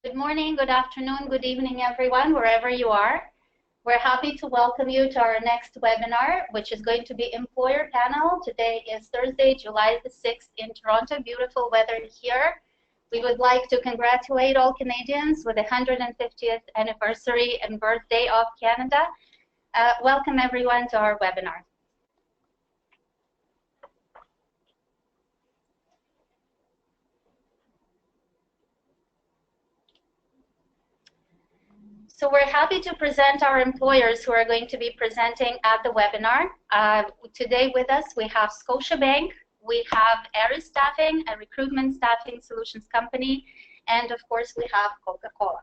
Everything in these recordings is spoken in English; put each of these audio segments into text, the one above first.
Good morning, good afternoon, good evening, everyone, wherever you are. We're happy to welcome you to our next webinar, which is going to be Employer Panel. Today is Thursday, July the 6th in Toronto. Beautiful weather here. We would like to congratulate all Canadians with the 150th anniversary and birthday of Canada. Welcome everyone to our webinar. So we're happy to present our employers who are going to be presenting at the webinar. Today with us we have Scotiabank, we have Aris Staffing, a recruitment staffing solutions company, and of course we have COCA-COLA.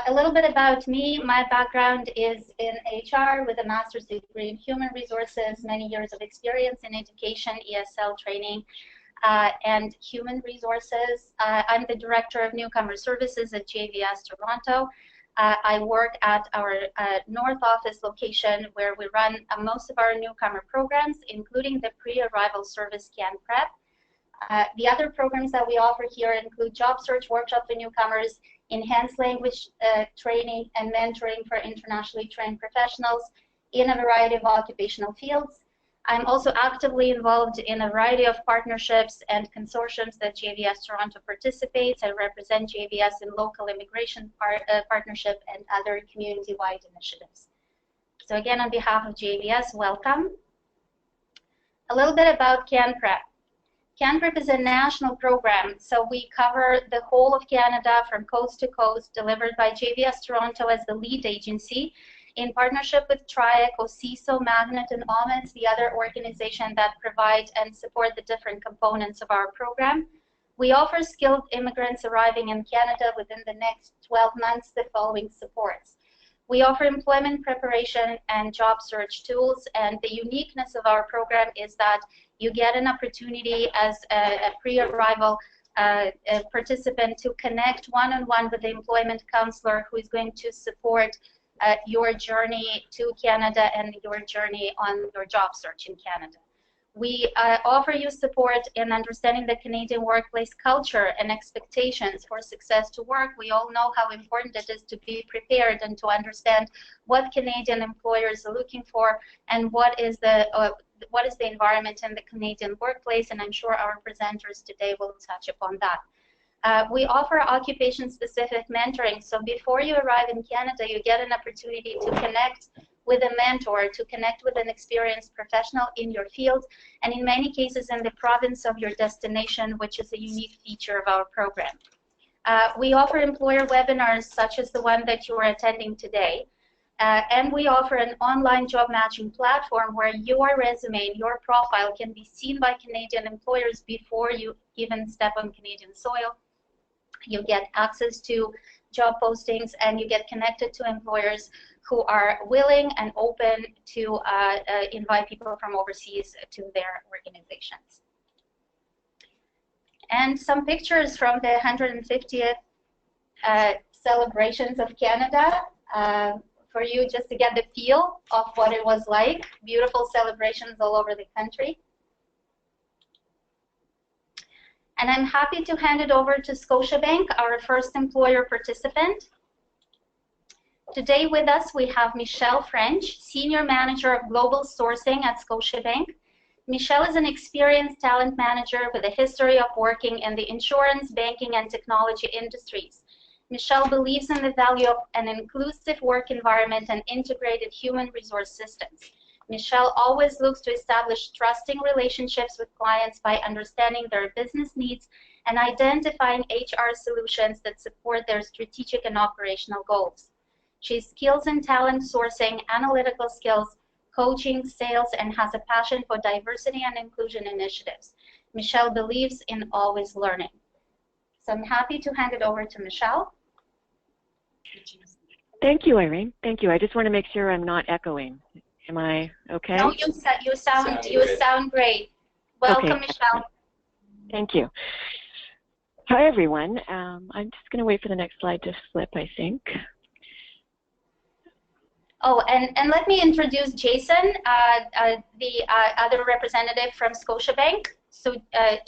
A little bit about me. My background is in HR with a master's degree in human resources, many years of experience in education, ESL training, and human resources. I'm the director of Newcomer Services at JVS Toronto. I work at our North Office location where we run most of our newcomer programs, including the pre-arrival service CanPrep. The other programs that we offer here include job search workshop for newcomers, enhanced language training and mentoring for internationally trained professionals in a variety of occupational fields. I'm also actively involved in a variety of partnerships and consortiums that JVS Toronto participates. I represent JVS in local immigration partnership and other community-wide initiatives. So again, on behalf of JVS, welcome. A little bit about CanPrep. CanPrep is a national program, so we cover the whole of Canada from coast to coast, delivered by JVS Toronto as the lead agency, in partnership with TRIAC, OCISO, Magnet, and OMIDS, the other organization that provide and support the different components of our program. We offer skilled immigrants arriving in Canada within the next 12 months the following supports. We offer employment preparation and job search tools, and the uniqueness of our program is that you get an opportunity as a pre-arrival participant to connect one-on-one with the employment counselor who is going to support your journey to Canada and your journey on your job search in Canada. We offer you support in understanding the Canadian workplace culture and expectations for success to work. We all know how important it is to be prepared and to understand what Canadian employers are looking for and what is the environment in the Canadian workplace, and I'm sure our presenters today will touch upon that. We offer occupation-specific mentoring, so before you arrive in Canada, you get an opportunity to connect with a mentor, to connect with an experienced professional in your field, and in many cases in the province of your destination, which is a unique feature of our program. We offer employer webinars such as the one that you are attending today, and we offer an online job matching platform where your resume and your profile can be seen by Canadian employers before you even step on Canadian soil. You get access to job postings and you get connected to employers who are willing and open to invite people from overseas to their organizations. And some pictures from the 150th celebrations of Canada for you just to get the feel of what it was like. Beautiful celebrations all over the country. And I'm happy to hand it over to Scotiabank, our first employer participant. Today with us we have Michelle French, Senior Manager of Global Sourcing at Scotiabank. Michelle is an experienced talent manager with a history of working in the insurance, banking, and technology industries. Michelle believes in the value of an inclusive work environment and integrated human resource systems. Michelle always looks to establish trusting relationships with clients by understanding their business needs and identifying HR solutions that support their strategic and operational goals. She has skills in talent sourcing, analytical skills, coaching, sales, and has a passion for diversity and inclusion initiatives. Michelle believes in always learning. So I'm happy to hand it over to Michelle. Thank you, Irene. Thank you. I just want to make sure I'm not echoing. Am I okay? No, you sound great. Welcome, okay. Michelle. Thank you. Hi, everyone. I'm just going to wait for the next slide to flip, I think. Oh, and let me introduce Jason, the other representative from Scotiabank. So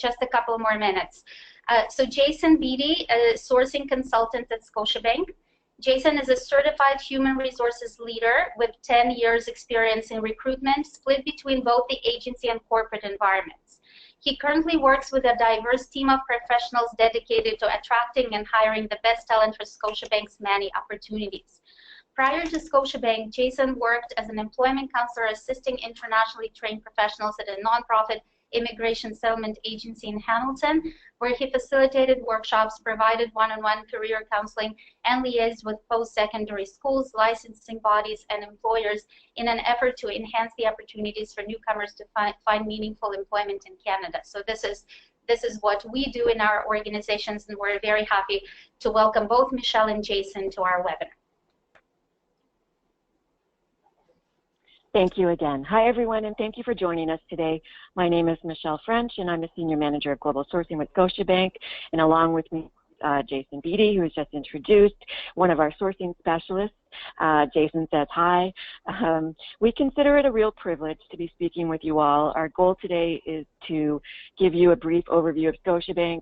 just a couple more minutes. So Jason Beatty, a sourcing consultant at Scotiabank. Jason is a certified human resources leader with 10 years experience in recruitment, split between both the agency and corporate environments. He currently works with a diverse team of professionals dedicated to attracting and hiring the best talent for Scotiabank's many opportunities. Prior to Scotiabank, Jason worked as an employment counselor assisting internationally trained professionals at a nonprofit immigration settlement agency in Hamilton, where he facilitated workshops, provided one-on-one career counseling, and liaised with post-secondary schools, licensing bodies, and employers in an effort to enhance the opportunities for newcomers to find meaningful employment in Canada. So this is what we do in our organizations, and we're very happy to welcome both Michelle and Jason to our webinar. Thank you again. Hi, everyone, and thank you for joining us today. My name is Michelle French, and I'm a Senior Manager of Global Sourcing with Scotiabank, and along with me, Jason Beatty, who was just introduced, one of our sourcing specialists. Jason says hi. We consider it a real privilege to be speaking with you all. Our goal today is to give you a brief overview of Scotiabank,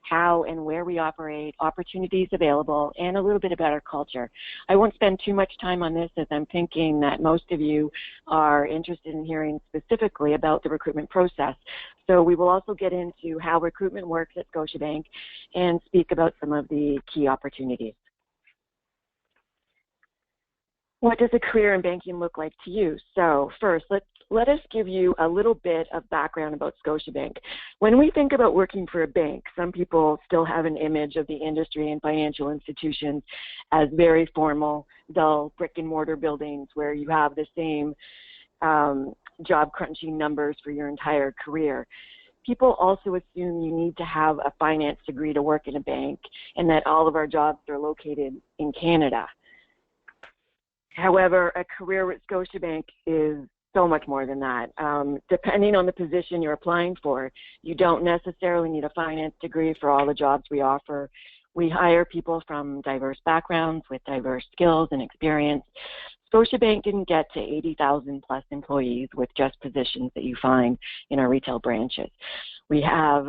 how and where we operate, opportunities available, and a little bit about our culture. I won't spend too much time on this, as I'm thinking that most of you are interested in hearing specifically about the recruitment process. So we will also get into how recruitment works at Scotiabank and speak about some of the key opportunities. What does a career in banking look like to you? So first, let us give you a little bit of background about Scotiabank. When we think about working for a bank, some people still have an image of the industry and financial institutions as very formal, dull, brick and mortar buildings where you have the same job crunching numbers for your entire career. People also assume you need to have a finance degree to work in a bank and that all of our jobs are located in Canada. However, a career with Scotiabank is so much more than that. Depending on the position you're applying for, you don't necessarily need a finance degree for all the jobs we offer. We hire people from diverse backgrounds with diverse skills and experience. Scotiabank didn't get to 80,000 plus employees with just positions that you find in our retail branches. We have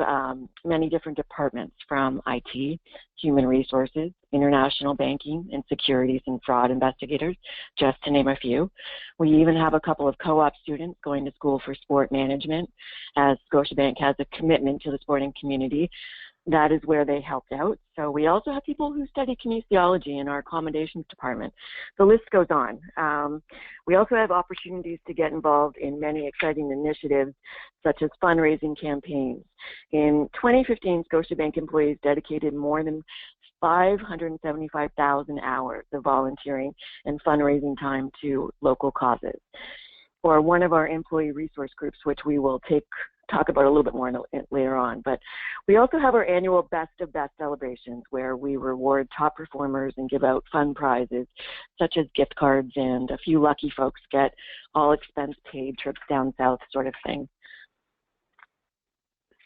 many different departments, from IT, human resources, international banking, and securities and fraud investigators, just to name a few. We even have a couple of co-op students going to school for sport management, as Scotiabank has a commitment to the sporting community. That is where they helped out. So we also have people who study kinesiology in our accommodations department. The list goes on. We also have opportunities to get involved in many exciting initiatives, such as fundraising campaigns. In 2015, Scotiabank employees dedicated more than 575,000 hours of volunteering and fundraising time to local causes. Or one of our employee resource groups, which we will talk about a little bit more later on. But we also have our annual Best of Best celebrations, where we reward top performers and give out fun prizes, such as gift cards, and a few lucky folks get all expense paid trips down south sort of thing.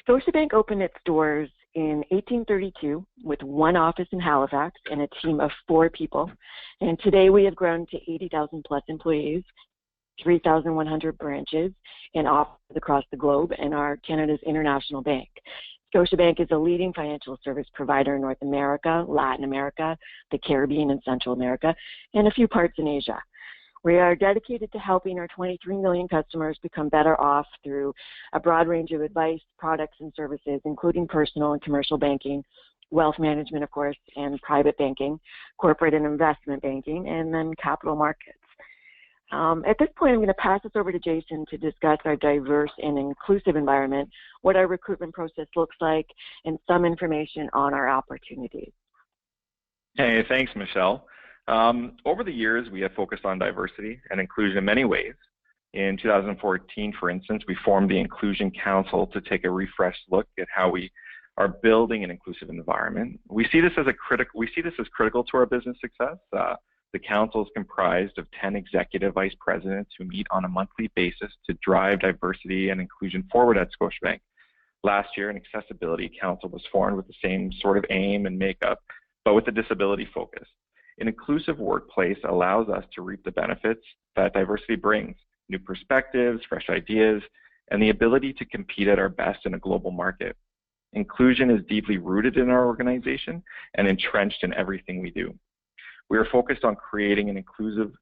Scotiabank opened its doors in 1832 with one office in Halifax and a team of 4 people. And today we have grown to 80,000 plus employees, 3,100 branches, and offices across the globe, and are Canada's international bank. Scotiabank is a leading financial service provider in North America, Latin America, the Caribbean and Central America, and a few parts in Asia. We are dedicated to helping our 23 million customers become better off through a broad range of advice, products, and services, including personal and commercial banking, wealth management, of course, and private banking, corporate and investment banking, and then capital markets. At this point, I'm going to pass this over to Jason to discuss our diverse and inclusive environment, what our recruitment process looks like, and some information on our opportunities. Hey, thanks, Michelle. Over the years, we have focused on diversity and inclusion in many ways. In 2014, for instance, we formed the Inclusion Council to take a refreshed look at how we are building an inclusive environment. We see this as critical to our business success. The council is comprised of 10 executive vice presidents who meet on a monthly basis to drive diversity and inclusion forward at Scotiabank. Last year, an accessibility council was formed with the same sort of aim and makeup, but with a disability focus. An inclusive workplace allows us to reap the benefits that diversity brings: new perspectives, fresh ideas, and the ability to compete at our best in a global market. Inclusion is deeply rooted in our organization and entrenched in everything we do. We are focused on creating an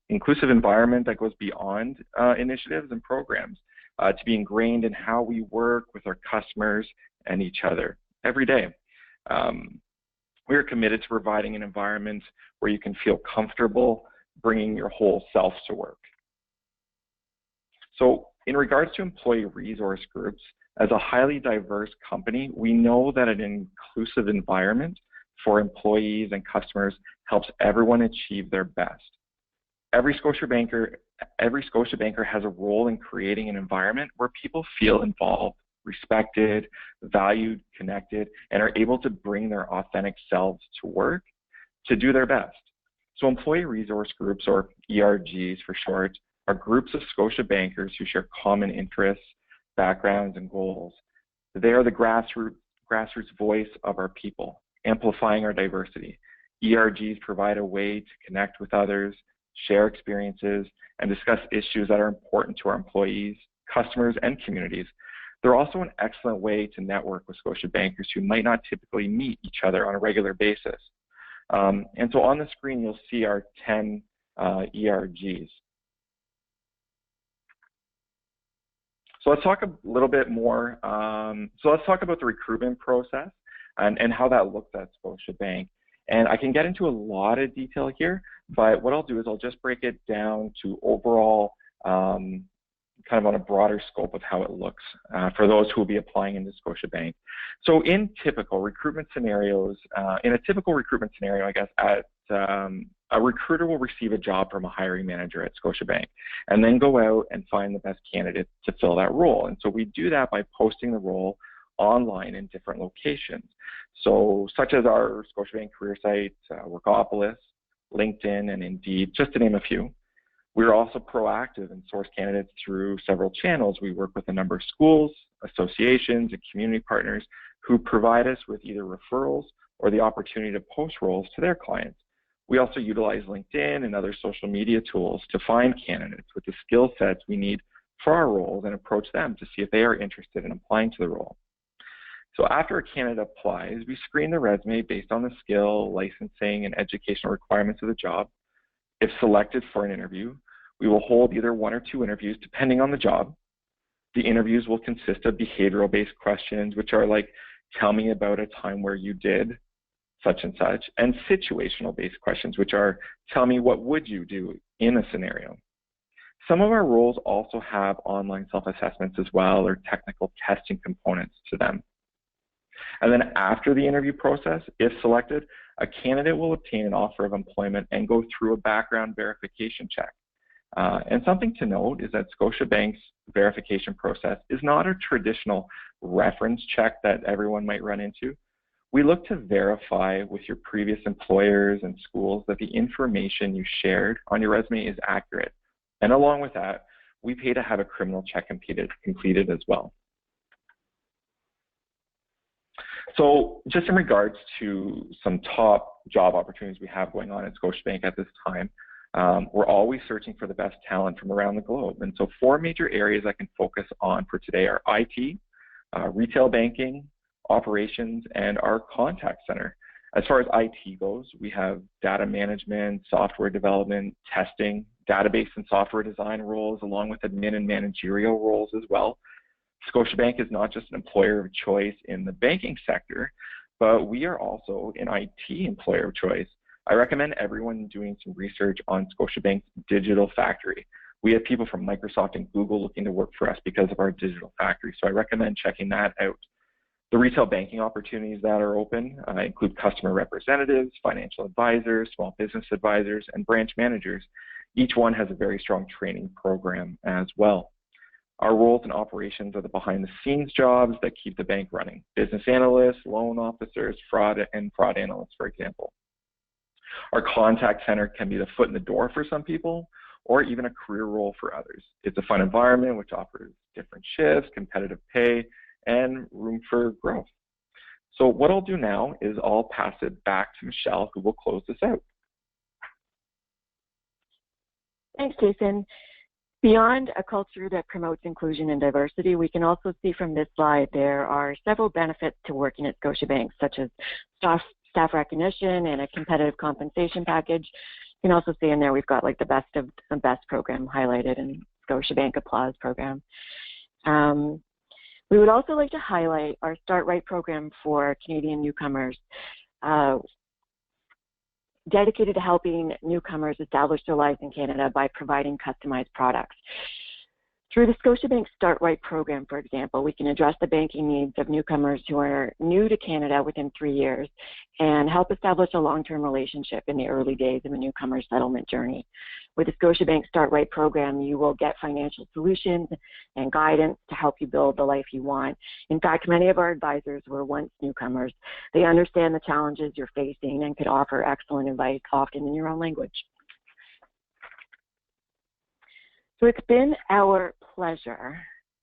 inclusive environment that goes beyond initiatives and programs to be ingrained in how we work with our customers and each other every day. We are committed to providing an environment where you can feel comfortable bringing your whole self to work. So in regards to employee resource groups, as a highly diverse company, we know that an inclusive environment for employees and customers helps everyone achieve their best. Every Scotiabanker has a role in creating an environment where people feel involved, respected, valued, connected, and are able to bring their authentic selves to work to do their best. So employee resource groups, or ERGs for short, are groups of Scotiabankers who share common interests, backgrounds, and goals. They are the grassroots voice of our people, amplifying our diversity. ERGs provide a way to connect with others, share experiences, and discuss issues that are important to our employees, customers, and communities. They're also an excellent way to network with Scotiabankers who might not typically meet each other on a regular basis. And so on the screen, you'll see our 10 ERGs. So let's talk a little bit more. So let's talk about the recruitment process and how that looks at Scotiabank. And I can get into a lot of detail here, but what I'll do is I'll just break it down to overall, kind of on a broader scope of how it looks for those who will be applying into Scotiabank. So in typical recruitment scenarios, in a typical recruitment scenario, I guess, a recruiter will receive a job from a hiring manager at Scotiabank and then go out and find the best candidate to fill that role. And so we do that by posting the role online in different locations. So such as our Scotiabank career site, Workopolis, LinkedIn, and Indeed, just to name a few. We're also proactive and source candidates through several channels. We work with a number of schools, associations, and community partners who provide us with either referrals or the opportunity to post roles to their clients. We also utilize LinkedIn and other social media tools to find candidates with the skill sets we need for our roles and approach them to see if they are interested in applying to the role. So after a candidate applies, we screen the resume based on the skill, licensing, and educational requirements of the job. If selected for an interview, we will hold either 1 or 2 interviews depending on the job. The interviews will consist of behavioral-based questions, which are like, tell me about a time where you did such and such, and situational-based questions, which are, tell me what would you do in a scenario. Some of our roles also have online self-assessments as well, or technical testing components to them. And then after the interview process, if selected, a candidate will obtain an offer of employment and go through a background verification check. And something to note is that Scotiabank's verification process is not a traditional reference check that everyone might run into. We look to verify with your previous employers and schools that the information you shared on your resume is accurate. And along with that, we pay to have a criminal check completed as well. So just in regards to some top job opportunities we have going on at Scotiabank at this time, we're always searching for the best talent from around the globe. And so 4 major areas I can focus on for today are IT, retail banking, operations, and our contact center. As far as IT goes, we have data management, software development, testing, database and software design roles, along with admin and managerial roles as well. Scotiabank is not just an employer of choice in the banking sector, but we are also an IT employer of choice. I recommend everyone doing some research on Scotiabank's digital factory. We have people from Microsoft and Google looking to work for us because of our digital factory, so I recommend checking that out. The retail banking opportunities that are open include customer representatives, financial advisors, small business advisors, and branch managers. Each one has a very strong training program as well. Our roles in operations are the behind-the-scenes jobs that keep the bank running. Business analysts, loan officers, fraud analysts, for example. Our contact center can be the foot in the door for some people, or even a career role for others. It's a fun environment which offers different shifts, competitive pay, and room for growth. So what I'll do now is I'll pass it back to Michelle, who will close this out. Thanks, Jason. Beyond a culture that promotes inclusion and diversity, we can also see from this slide there are several benefits to working at Scotiabank, such as staff recognition and a competitive compensation package. You can also see in there we've got like the best of the best program highlighted in Scotiabank Applause program. We would also like to highlight our Start Right program for Canadian newcomers, dedicated to helping newcomers establish their lives in Canada by providing customized products. Through the Scotiabank Start Right program, for example, we can address the banking needs of newcomers who are new to Canada within 3 years and help establish a long-term relationship in the early days of a newcomer's settlement journey. With the Scotiabank Start Right program, you will get financial solutions and guidance to help you build the life you want. In fact, many of our advisors were once newcomers. They understand the challenges you're facing and could offer excellent advice, often in your own language. So it's been our pleasure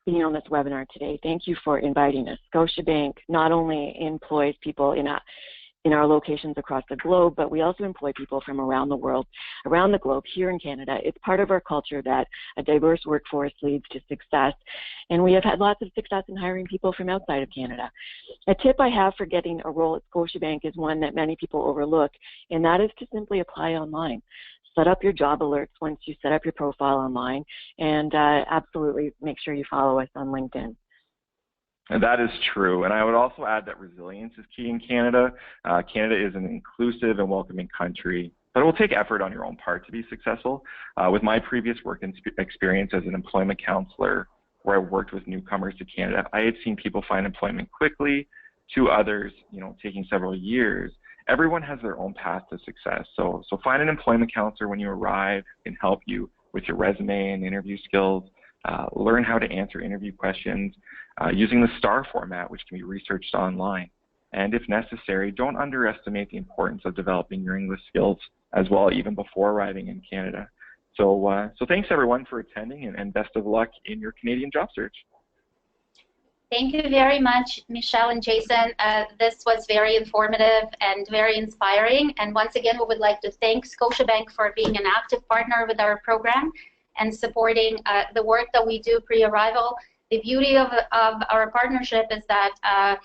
being on this webinar today. Thank you for inviting us. Scotiabank not only employs people in our locations across the globe, but we also employ people from around the world, around the globe, here in Canada. It's part of our culture that a diverse workforce leads to success, and we have had lots of success in hiring people from outside of Canada. A tip I have for getting a role at Scotiabank is one that many people overlook, and that is to simply apply online. Set up your job alerts once you set up your profile online, and absolutely make sure you follow us on LinkedIn. And that is true. And I would also add that resilience is key in Canada. Canada is an inclusive and welcoming country, but it will take effort on your own part to be successful. With my previous work experience as an employment counselor, where I worked with newcomers to Canada, I had seen people find employment quickly, to others, taking several years. Everyone has their own path to success. So find an employment counselor when you arrive who can help you with your resume and interview skills. Learn how to answer interview questions using the STAR format, which can be researched online. And if necessary, don't underestimate the importance of developing your English skills as well, even before arriving in Canada. So thanks everyone for attending, and best of luck in your Canadian job search. Thank you very much, Michelle and Jason. This was very informative and very inspiring. And once again, we would like to thank Scotiabank for being an active partner with our program and supporting the work that we do pre-arrival. The beauty of our partnership is that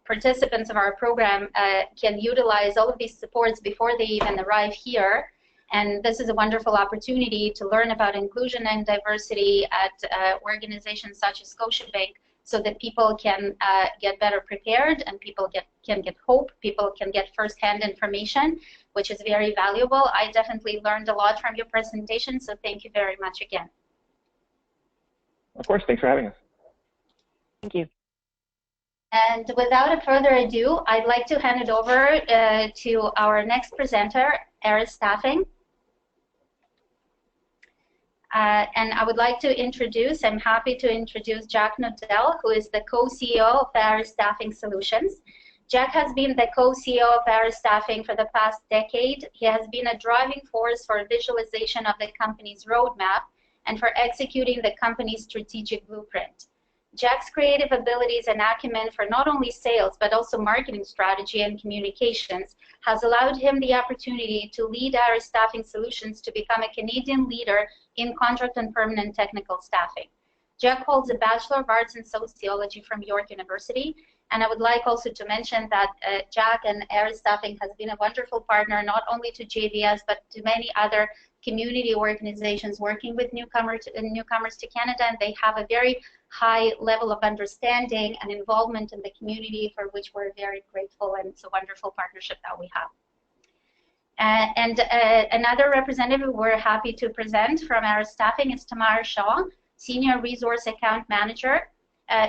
participants of our program can utilize all of these supports before they even arrive here. And this is a wonderful opportunity to learn about inclusion and diversity at organizations such as Scotiabank, so that people can get better prepared, and people can get hope, people can get first-hand information, which is very valuable. I definitely learned a lot from your presentation, so thank you very much again. Of course, thanks for having us. Thank you. And without further ado, I'd like to hand it over to our next presenter, ARIS Staffing. And I would like to I'm happy to introduce Jack Nodell, who is the co-CEO of ARIS Staffing Solutions. Jack has been the co-CEO of ARIS Staffing for the past decade. He has been a driving force for visualization of the company's roadmap and for executing the company's strategic blueprint. Jack's creative abilities and acumen for not only sales, but also marketing strategy and communications has allowed him the opportunity to lead ARIS Staffing Solutions to become a Canadian leader in contract and permanent technical staffing. Jack holds a Bachelor of Arts in Sociology from York University, and I would like also to mention that Jack and ARIS Staffing has been a wonderful partner not only to JVS, but to many other community organizations working with newcomers to Canada, and they have a very high level of understanding and involvement in the community, for which we're very grateful, and it's a wonderful partnership that we have. Another representative we're happy to present from ARIS Staffing is Tamara Shaw, Senior Resource Account Manager.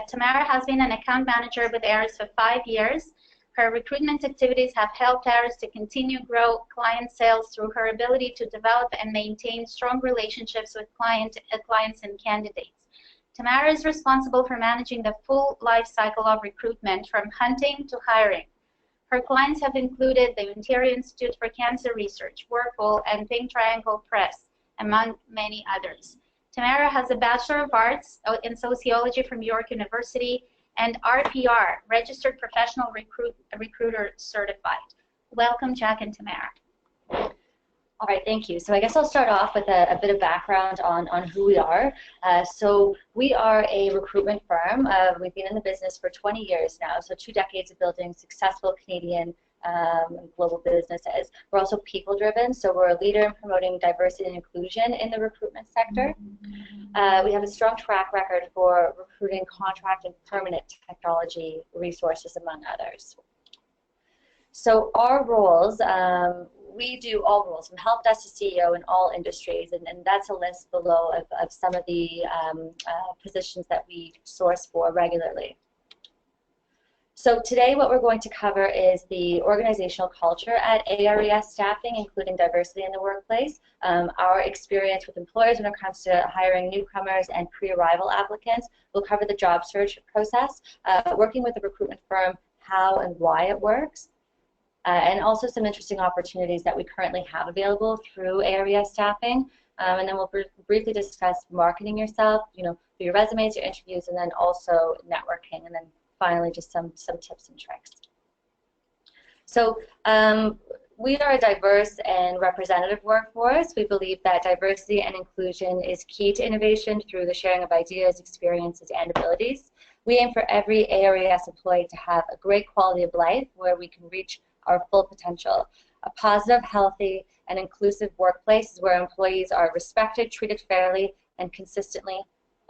Tamara has been an account manager with ARIS for 5 years. Her recruitment activities have helped ARIS to continue grow client sales through her ability to develop and maintain strong relationships with clients and candidates. Tamara is responsible for managing the full life cycle of recruitment, from hunting to hiring. Her clients have included the Ontario Institute for Cancer Research, Whirlpool, and Pink Triangle Press, among many others. Tamara has a Bachelor of Arts in Sociology from York University and RPR, Registered Professional Recruiter Certified. Welcome, Jack and Tamara. All right, thank you. So I guess I'll start off with a bit of background on who we are. So we are a recruitment firm. We've been in the business for 20 years now, so 2 decades of building successful Canadian global businesses. We're also people-driven, so we're a leader in promoting diversity and inclusion in the recruitment sector. We have a strong track record for recruiting contract and permanent technology resources, among others. So our roles, we do all roles, from help desk to CEO in all industries, and that's a list below of some of the positions that we source for regularly. So today what we're going to cover is the organizational culture at ARES Staffing, including diversity in the workplace, our experience with employers when it comes to hiring newcomers and pre-arrival applicants. We'll cover the job search process, working with a recruitment firm, how and why it works, and also some interesting opportunities that we currently have available through ARES Staffing. And then we'll briefly discuss marketing yourself, through your resumes, your interviews, and then also networking, and then finally just some tips and tricks. So we are a diverse and representative workforce. We believe that diversity and inclusion is key to innovation through the sharing of ideas, experiences, and abilities. We aim for every ARES employee to have a great quality of life where we can reach our full potential. A positive, healthy, and inclusive workplace is where employees are respected, treated fairly, and consistently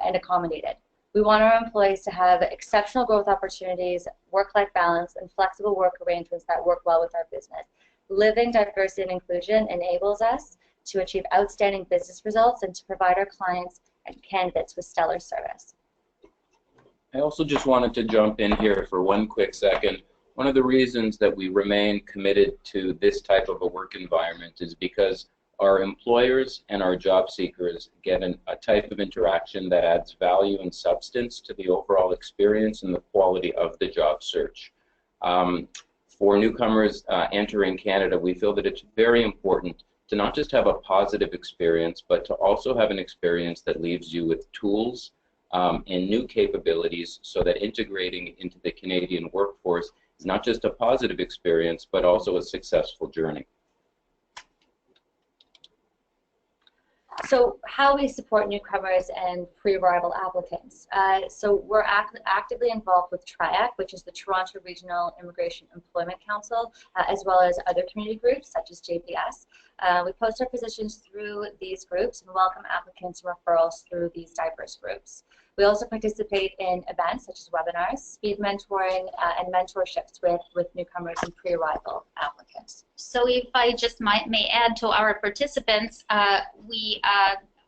and accommodated. We want our employees to have exceptional growth opportunities, work-life balance, and flexible work arrangements that work well with our business. Living diversity and inclusion enables us to achieve outstanding business results and to provide our clients and candidates with stellar service. I also just wanted to jump in here for one quick second. One of the reasons that we remain committed to this type of a work environment is because our employers and our job seekers get a type of interaction that adds value and substance to the overall experience and the quality of the job search. For newcomers entering Canada, we feel that it's very important to not just have a positive experience, but to also have an experience that leaves you with tools and new capabilities so that integrating into the Canadian workforce is not just a positive experience, but also a successful journey. So how we support newcomers and pre-arrival applicants. So we're actively involved with TRIAC, which is the Toronto Regional Immigration Employment Council, as well as other community groups such as JPS. We post our positions through these groups and welcome applicants and referrals through these diverse groups. We also participate in events such as webinars, speed mentoring, and mentorships with newcomers and pre-arrival applicants. So if I just may add to our participants,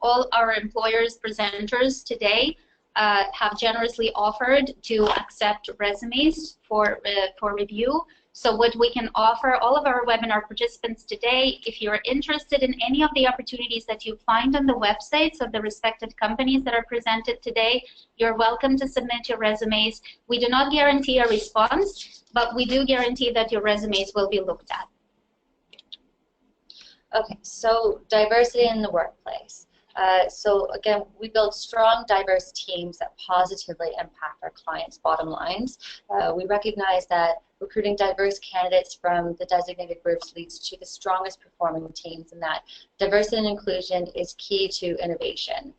all our employers presenters today have generously offered to accept resumes for review. So what we can offer all of our webinar participants today, if you're interested in any of the opportunities that you find on the websites of the respected companies that are presented today, you're welcome to submit your resumes. We do not guarantee a response, but we do guarantee that your resumes will be looked at. Okay, so diversity in the workplace. So again, we build strong, diverse teams that positively impact our clients' bottom lines. We recognize that recruiting diverse candidates from the designated groups leads to the strongest performing teams, and that diversity and inclusion is key to innovation.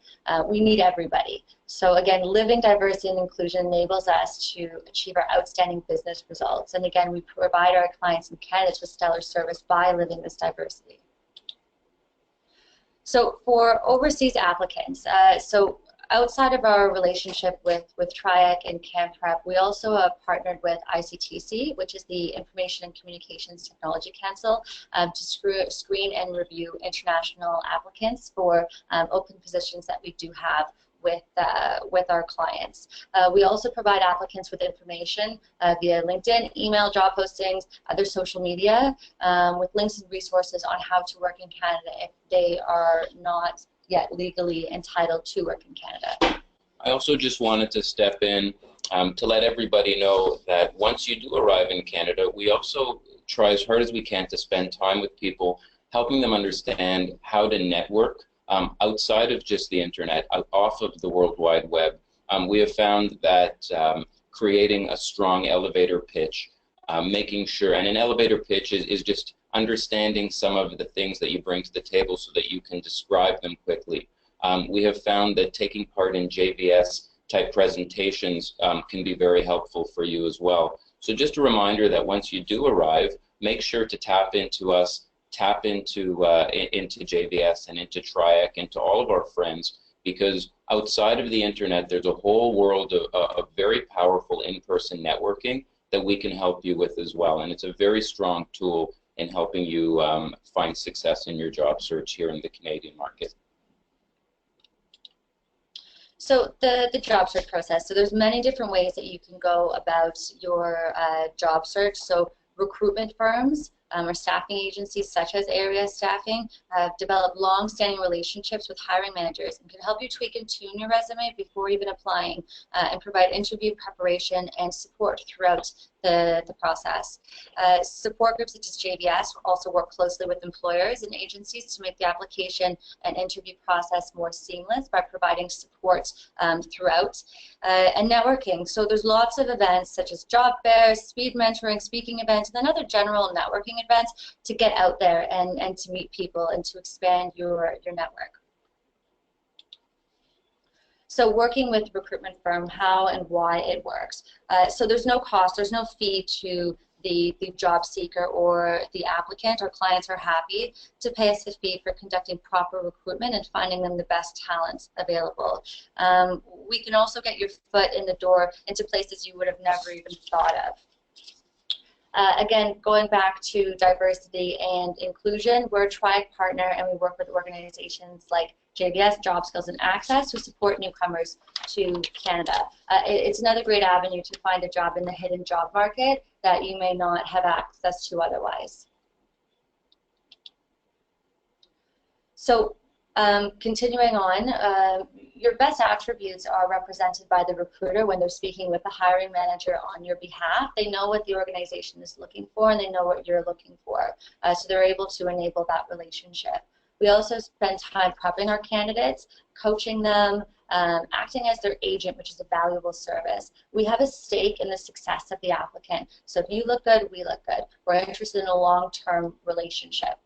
We need everybody. So again, living diversity and inclusion enables us to achieve our outstanding business results. And again, we provide our clients and candidates with stellar service by living this diversity. So for overseas applicants, so outside of our relationship with TRIAC and CanPrep, we also have partnered with ICTC, which is the Information and Communications Technology Council, to screen and review international applicants for open positions that we do have with our clients. We also provide applicants with information via LinkedIn, email, job postings, other social media, with links and resources on how to work in Canada if they are not yet legally entitled to work in Canada. I also just wanted to step in to let everybody know that once you do arrive in Canada, we also try as hard as we can to spend time with people, helping them understand how to network outside of just the internet, off of the World Wide Web. We have found that creating a strong elevator pitch, making sure, and an elevator pitch is just understanding some of the things that you bring to the table so that you can describe them quickly. We have found that taking part in JVS type presentations can be very helpful for you as well. So just a reminder that once you do arrive, make sure to tap into us, tap into JVS and into TRIAC and to all of our friends, because outside of the internet there's a whole world of very powerful in-person networking that we can help you with as well, and it's a very strong tool in helping you find success in your job search here in the Canadian market. So the job search process, so there's many different ways that you can go about your job search. So recruitment firms or staffing agencies such as Area Staffing have developed long-standing relationships with hiring managers and can help you tweak and tune your resume before even applying and provide interview preparation and support throughout the process. Support groups such as JVS also work closely with employers and agencies to make the application and interview process more seamless by providing support throughout. And networking, so there's lots of events such as job fairs, speed mentoring, speaking events, and then other general networking events to get out there and to meet people and to expand your network. So working with recruitment firm, how and why it works. So there's no cost, there's no fee to the job seeker or the applicant. Our clients are happy to pay us a fee for conducting proper recruitment and finding them the best talents available. We can also get your foot in the door into places you would have never even thought of. Again, going back to diversity and inclusion, we're a TRIAC partner and we work with organizations like JVS, Job Skills and Access, to support newcomers to Canada. It's another great avenue to find a job in the hidden job market that you may not have access to otherwise. So continuing on, your best attributes are represented by the recruiter when they're speaking with the hiring manager on your behalf. They know what the organization is looking for and they know what you're looking for, so they're able to enable that relationship. We also spend time prepping our candidates, coaching them, acting as their agent, which is a valuable service. We have a stake in the success of the applicant, so if you look good, we look good. We're interested in a long-term relationship.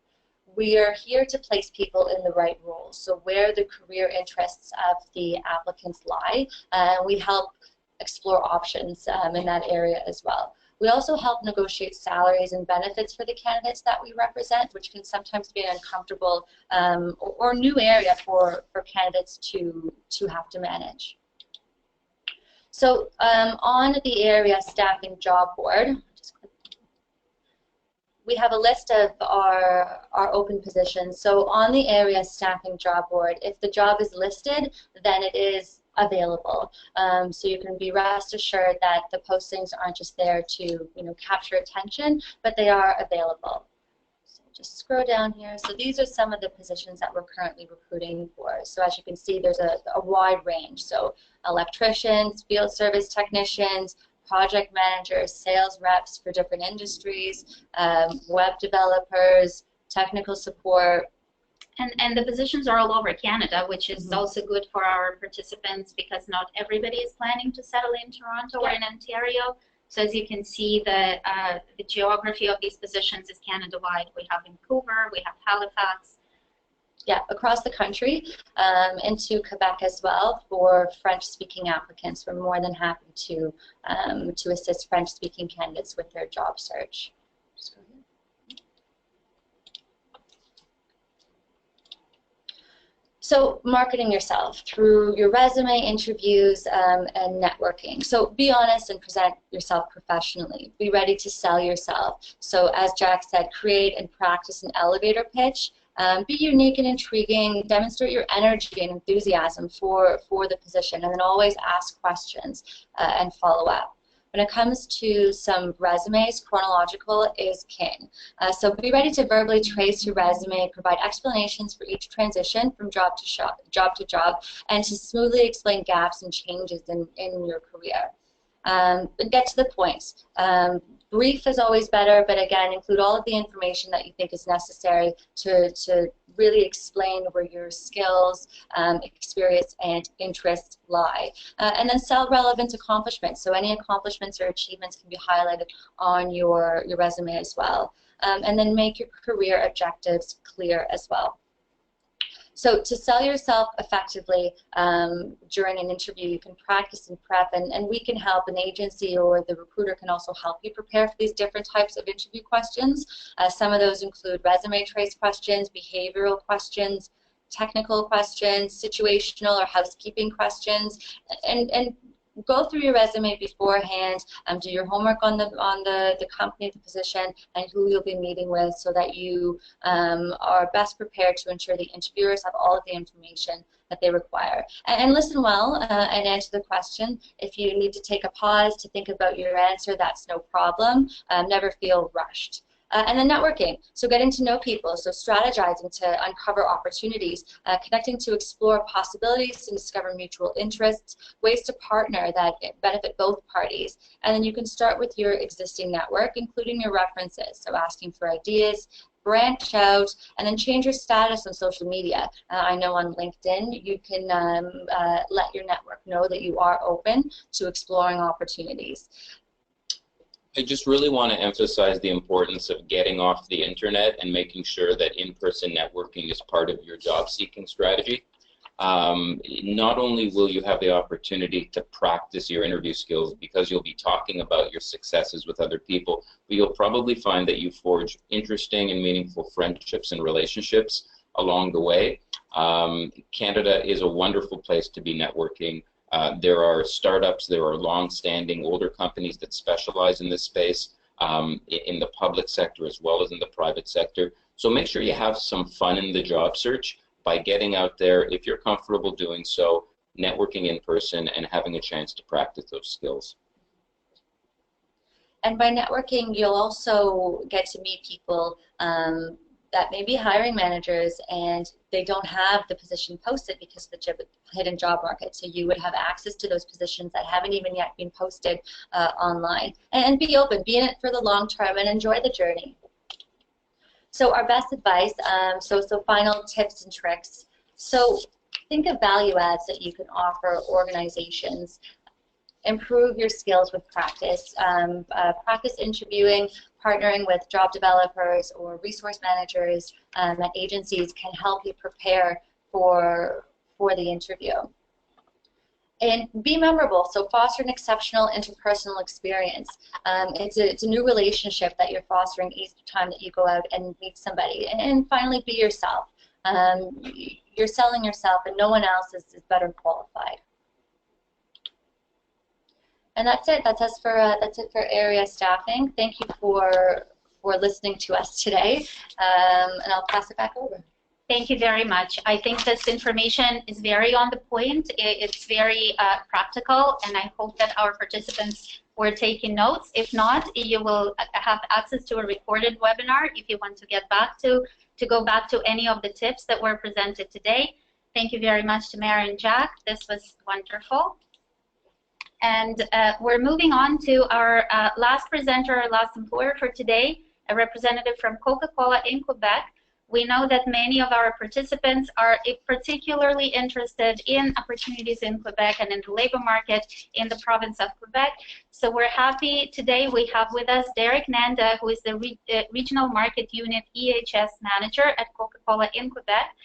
We are here to place people in the right roles, so where the career interests of the applicants lie, we help explore options in that area as well. We also help negotiate salaries and benefits for the candidates that we represent, which can sometimes be an uncomfortable or new area for candidates to have to manage. So on the Area Staffing Job Board, we have a list of our open positions. So on the Area Staffing Job Board, if the job is listed, then it is available. So you can be rest assured that the postings aren't just there to capture attention, but they are available. So just scroll down here. So these are some of the positions that we're currently recruiting for. So as you can see, there's a wide range. So electricians, field service technicians, project managers, sales reps for different industries, web developers, technical support. And the positions are all over Canada, which is also good for our participants because not everybody is planning to settle in Toronto or in Ontario. So as you can see, the geography of these positions is Canada-wide. We have Vancouver, we have Halifax. Yeah, across the country, into Quebec as well for French-speaking applicants. We're more than happy to assist French-speaking candidates with their job search. So marketing yourself through your resume, interviews, and networking. So be honest and present yourself professionally. Be ready to sell yourself. So as Jack said, create and practice an elevator pitch. Be unique and intriguing, demonstrate your energy and enthusiasm for the position, and then always ask questions and follow up. When it comes to some resumes, chronological is king. So be ready to verbally trace your resume, provide explanations for each transition from job to job, and to smoothly explain gaps and changes in your career. But get to the point. Brief is always better, but again, include all of the information that you think is necessary to really explain where your skills, experience, and interests lie. And then sell relevant accomplishments. So any accomplishments or achievements can be highlighted on your resume as well. and then make your career objectives clear as well. So to sell yourself effectively during an interview, you can practice and prep, and we can help. An agency or the recruiter can also help you prepare for these different types of interview questions. Some of those include resume trace questions, behavioral questions, technical questions, situational or housekeeping questions, and go through your resume beforehand, do your homework on the company, the position, and who you'll be meeting with, so that you are best prepared to ensure the interviewers have all of the information that they require. And listen well and answer the question. If you need to take a pause to think about your answer, that's no problem. Never feel rushed. And then networking, so getting to know people, so strategizing to uncover opportunities, connecting to explore possibilities and discover mutual interests, ways to partner that benefit both parties. And then you can start with your existing network, including your references, so asking for ideas, branch out, and then change your status on social media. I know on LinkedIn you can let your network know that you are open to exploring opportunities. I just really want to emphasize the importance of getting off the internet and making sure that in-person networking is part of your job-seeking strategy. Not only will you have the opportunity to practice your interview skills because you'll be talking about your successes with other people, but you'll probably find that you forge interesting and meaningful friendships and relationships along the way. Canada is a wonderful place to be networking. There are startups, there are long-standing older companies that specialize in this space in the public sector as well as in the private sector. So make sure you have some fun in the job search by getting out there, if you're comfortable doing so, networking in person and having a chance to practice those skills. And by networking, you'll also get to meet people that may be hiring managers and they don't have the position posted because of the hidden job market. So you would have access to those positions that haven't even yet been posted online. And be open, be in it for the long term, and enjoy the journey. So our best advice, so final tips and tricks. So think of value adds that you can offer organizations. Improve your skills with practice. Practice interviewing, partnering with job developers or resource managers at agencies can help you prepare for the interview. And be memorable, so foster an exceptional interpersonal experience. It's a new relationship that you're fostering each time that you go out and meet somebody. And finally, be yourself. You're selling yourself, and no one else is better qualified. And that's it. That's it for area staffing. Thank you for listening to us today, and I'll pass it back over. Thank you very much. I think this information is very on the point. It's very practical, and I hope that our participants were taking notes. If not, you will have access to a recorded webinar if you want to go back to any of the tips that were presented today. Thank you very much to Mary and Jack. This was wonderful. And we're moving on to our last presenter, our last employer for today, a representative from COCA-COLA in Quebec. We know that many of our participants are particularly interested in opportunities in Quebec and in the labor market in the province of Quebec. So we're happy today we have with us Derek Nanda, who is the Regional Market Unit EHS Manager at COCA-COLA in Quebec.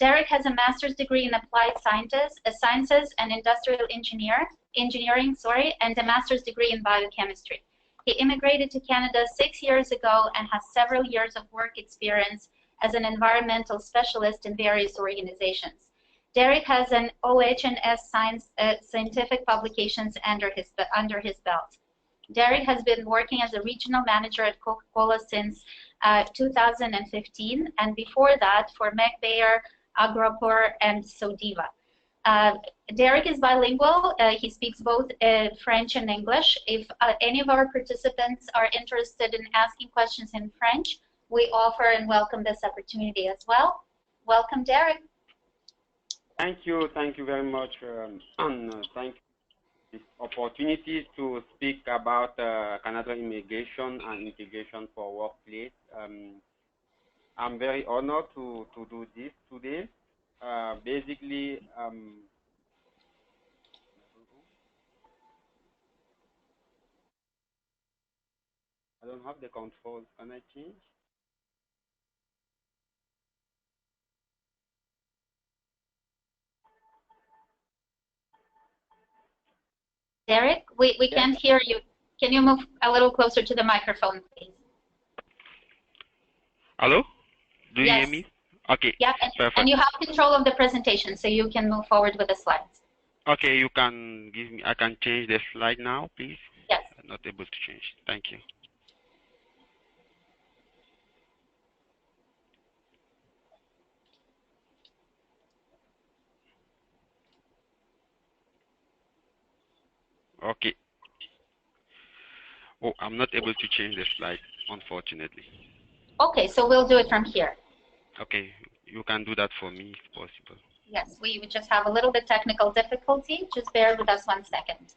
Derek has a master's degree in applied sciences and industrial engineering, and a master's degree in biochemistry. He immigrated to Canada 6 years ago and has several years of work experience as an environmental specialist in various organizations. Derek has an OH&S scientific publications under his belt. Derek has been working as a regional manager at COCA-COLA since 2015, and before that for McBayer, Agropur, and Sodiva. Derek is bilingual. He speaks both French and English. If any of our participants are interested in asking questions in French, we offer and welcome this opportunity as well. Welcome, Derek. Thank you very much, and thank you for this opportunity to speak about Canada immigration and integration for workplace. I'm very honored to do this today. Basically, I don't have the control. Can I change? Derek, we can't hear you. Can you move a little closer to the microphone, please? Hello? Do you Yes. hear me? Okay. Yeah, and you have control of the presentation, so you can move forward with the slides. Okay, you can give me, I can change the slide now, please? Yes. I'm not able to change. Thank you. Okay. Oh, I'm not able to change the slide, unfortunately. Okay, so we'll do it from here. Okay, you can do that for me if possible. Yes, we would just have a little bit technical difficulty. Just bear with us 1 second.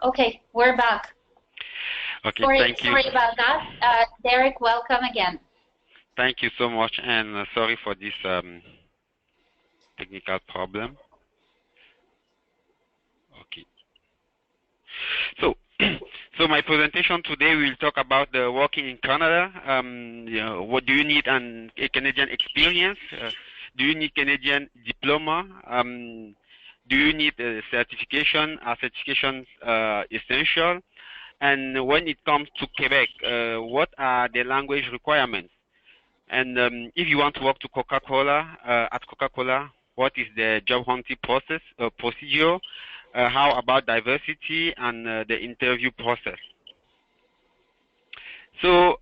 Okay, we're back. Okay, thank you. Sorry about that. Derek, welcome again. Thank you so much, and sorry for this technical problem. Okay. So my presentation today will talk about the working in Canada. You know, what do you need a Canadian experience? Do you need Canadian diploma? Do you need a certification? Are certifications essential? And when it comes to Quebec, what are the language requirements? And if you want to work to COCA-COLA, at COCA-COLA, what is the job hunting procedure? How about diversity and the interview process? So,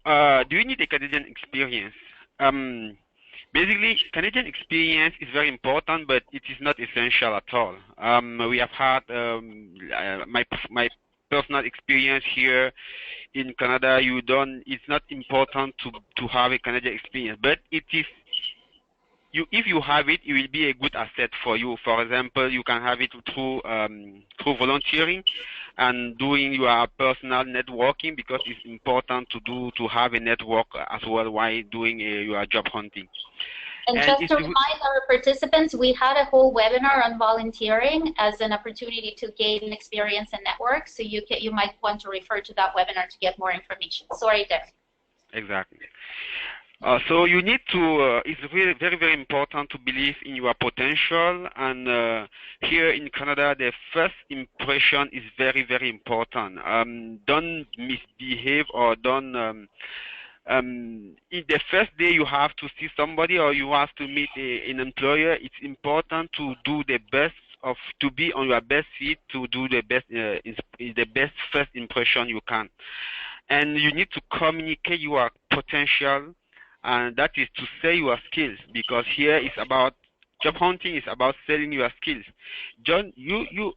do you need a Canadian experience? Basically, Canadian experience is very important, but it is not essential at all. We have had my personal experience here in Canada. It's not important to have a Canadian experience, but it is. If you have it, it will be a good asset for you. For example, you can have it through volunteering and doing your personal networking, because it's important to have a network as well while doing your job hunting. And just to remind our participants, we had a whole webinar on volunteering as an opportunity to gain experience and network. So you might want to refer to that webinar to get more information. Sorry, Derek. Exactly. So you need to, it's really very, very important to believe in your potential. And here in Canada, the first impression is very, very important. Don't misbehave or don't, in the first day you have to see somebody or you have to meet an employer. It's important to do the best to be on your best feet, to do the best first impression you can. And you need to communicate your potential, and that is to sell your skills, because here it's about job hunting, is about selling your skills. John, you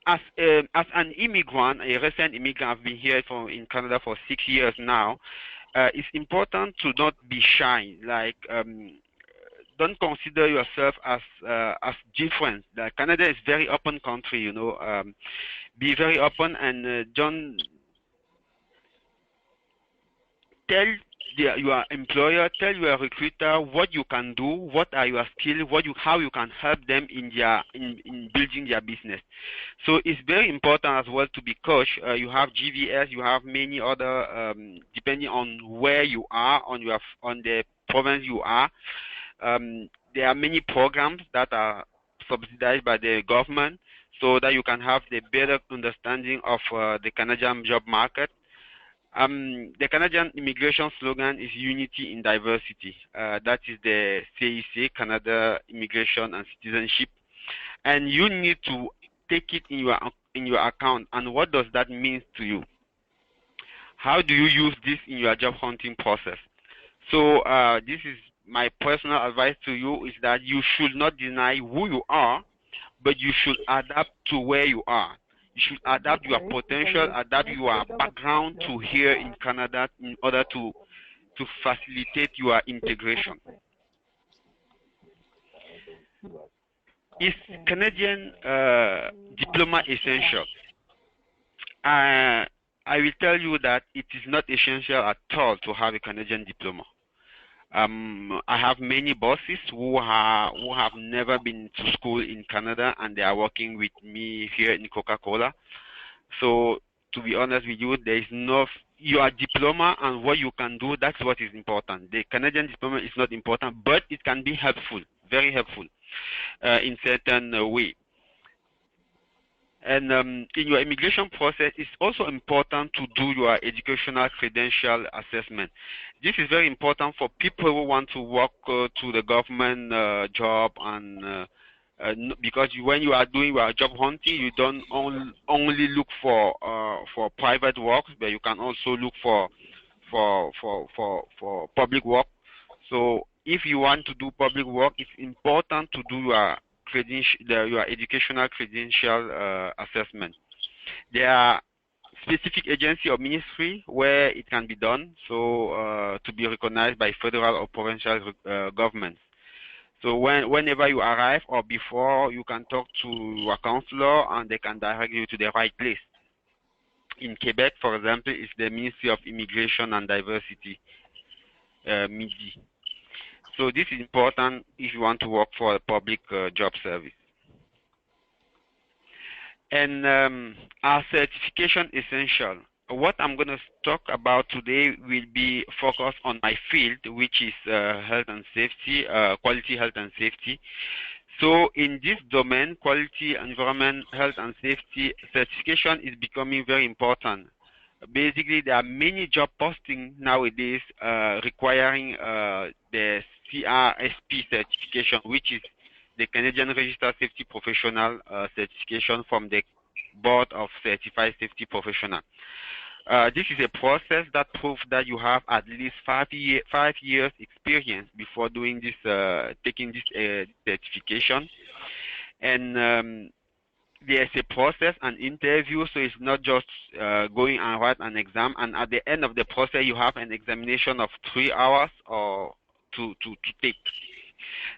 as an immigrant, a recent immigrant, I've been here in Canada for 6 years now. It's important to not be shy. Like, don't consider yourself as different. Like, Canada is very open country, you know. Be very open, and John. tell your employer, tell your recruiter what you can do, what are your skills, how you can help them in building their business. So it's very important as well to be coach. You have GVS, you have many other, depending on where you are, on the province you are. There are many programs that are subsidized by the government so that you can have the better understanding of the Canadian job market. The Canadian immigration slogan is unity in diversity. That is the CIC, Canada Immigration and Citizenship. And you need to take it in your account. And what does that mean to you? How do you use this in your job hunting process? So this is my personal advice to you, is that you should not deny who you are, but you should adapt to where you are. You should adapt your potential, adapt your background to here in Canada in order to facilitate your integration. Is Canadian diploma essential? I will tell you that it is not essential at all to have a Canadian diploma. I have many bosses who have never been to school in Canada, and they are working with me here in COCA-COLA. So to be honest with you, there is no your diploma and what you can do. That's what is important. The Canadian diploma is not important, but it can be helpful, very helpful in certain way. And in your immigration process, it's also important to do your educational credential assessment. This is very important for people who want to work to the government job, and because when you are doing your job hunting, you don't only look for private work, but you can also look for public work. So if you want to do public work, it's important to do your educational credential assessment. There are specific agency or ministry where it can be done, so to be recognized by federal or provincial governments. So whenever you arrive or before, you can talk to your counselor and they can direct you to the right place. In Quebec, for example, it's the Ministry of Immigration and Diversity, MIDI. So this is important if you want to work for a public job service. And are certification essential? What I'm going to talk about today will be focused on my field, which is health and safety, quality, health and safety. So in this domain, quality, environment, health and safety, certification is becoming very important. Basically, there are many job postings nowadays requiring the CRSP certification, which is the Canadian Registered Safety Professional certification from the Board of Certified Safety Professionals. This is a process that proves that you have at least 5 years experience before doing this, taking this certification. And there's a process, an interview, so it's not just going and write an exam. And at the end of the process, you have an examination of 3 hours or to take.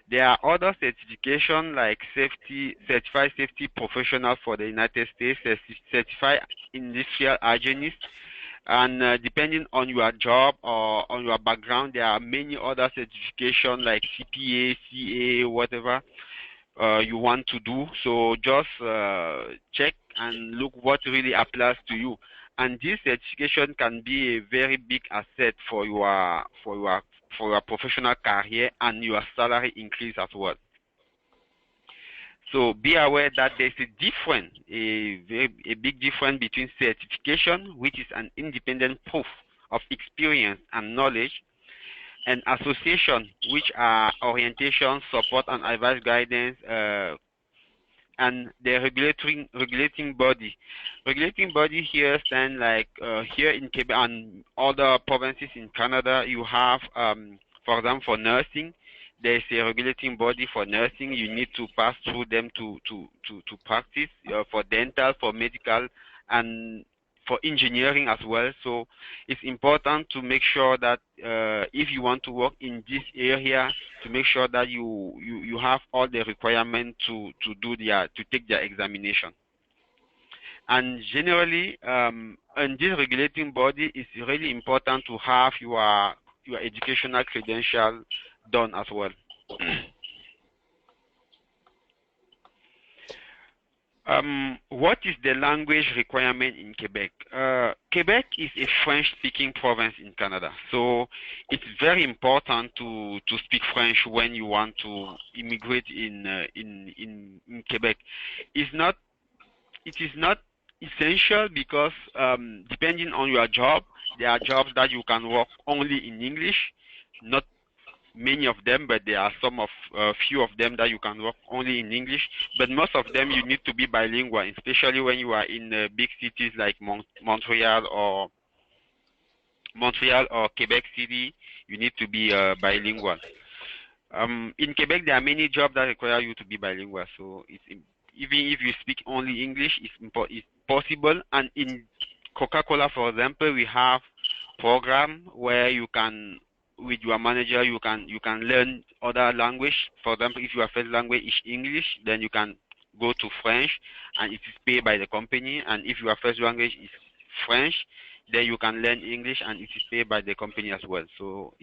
There are other certifications like certified safety professional for the United States, certified industrial hygienist, and depending on your job or on your background, there are many other certifications like CPA, CA, whatever you want to do. So just check and look what really applies to you. And this certification can be a very big asset for your professional career and your salary increase as well. So be aware that there's a big difference between certification, which is an independent proof of experience and knowledge, and association, which are orientation, support, and advice guidance, and the regulating body. Regulating body here stand like here in Quebec and other provinces in Canada. You have, for example, for nursing, there's a regulating body for nursing. You need to pass through them to practice. For dental, for medical, and for engineering as well. So it's important to make sure that if you want to work in this area, to make sure that you have all the requirements to take their examination. And generally, in this regulating body, it's really important to have your educational credential done as well. What is the language requirement in Quebec? Quebec is a French-speaking province in Canada, so it's very important to speak French when you want to immigrate in Quebec. It is not essential because depending on your job, there are jobs that you can work only in English. Not many of them, but there are few of them that you can work only in English. But most of them you need to be bilingual, especially when you are in big cities like Montreal or Quebec City. You need to be bilingual. In Quebec, there are many jobs that require you to be bilingual. So even if you speak only English, it's possible. And in COCA-COLA, for example, we have program where you can, with your manager, you can learn other language. For example, if your first language is English, then you can go to French, and it is paid by the company. And if your first language is French, then you can learn English, and it is paid by the company as well. So